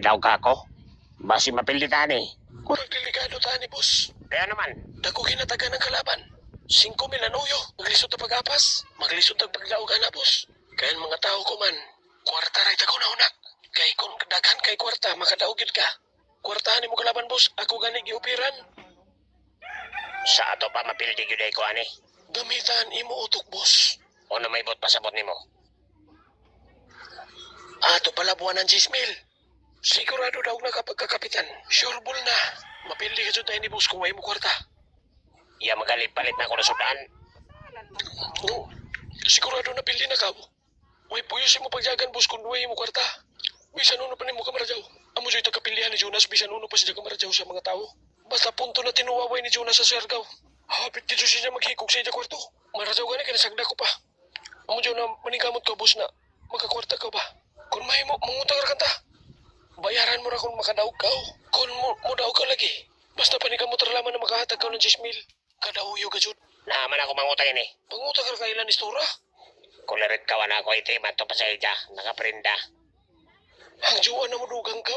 Makadaw ka ako. Basi mapilditan eh. Murag delikado tani, boss. Kaya naman, Dako ginataga ng kalaban. 5,000 ang uyo. Maglisod na pag-apas. Maglisod na paglaog na, boss. Kaya mga tao ko man, kwarta ray tago na una. Kay kung daghan kay kwarta, makadaog yun ka. Kwartahan mo kalaban, boss. Ako gani giupiran. sa ato pa mapildi yun ko ani. Gamitan imo utok, boss. O na may bot pasabot nimo. Ato palabuan ng 10,000. Sigurado daw na kapag kakapitan. Sure ball na. Mapildi ka dyan tayo ni boss kung may mo kwarta. Iya magalit-palit na ako na sudan. Oo. Sigurado na pildi na ka. May puyos mo pagjagan, boss, kung may mo kwarta. Bisan uno pa ni mo kamarajaw. Amo dyan kapilihan ni Jonas, bisan uno pa siya kamarajaw sa mga tao. Basta punto na tinuwaway ni Jonas sa Siargao. Hapit dito siya maghikog sa iya kwarto. Marajaw gani, kinasagda ko pa. Amo dyan na manigamot ka, boss, na magkakwarta ka ba? Kung may mo, mangutang ka kanta. Bayaran mo na kung makadaog ka. Kung mo daog ka lagi. Basta panigamot ra lamang na makahatag ka ng 10,000. Kadauyo ka dyan. Naman ako mangutang ini. Pangutang ka kailan istora. Kulirit ka na ako iti, mato pa sa ija. Nakaprinda. Ang juwa na mo dugang ka.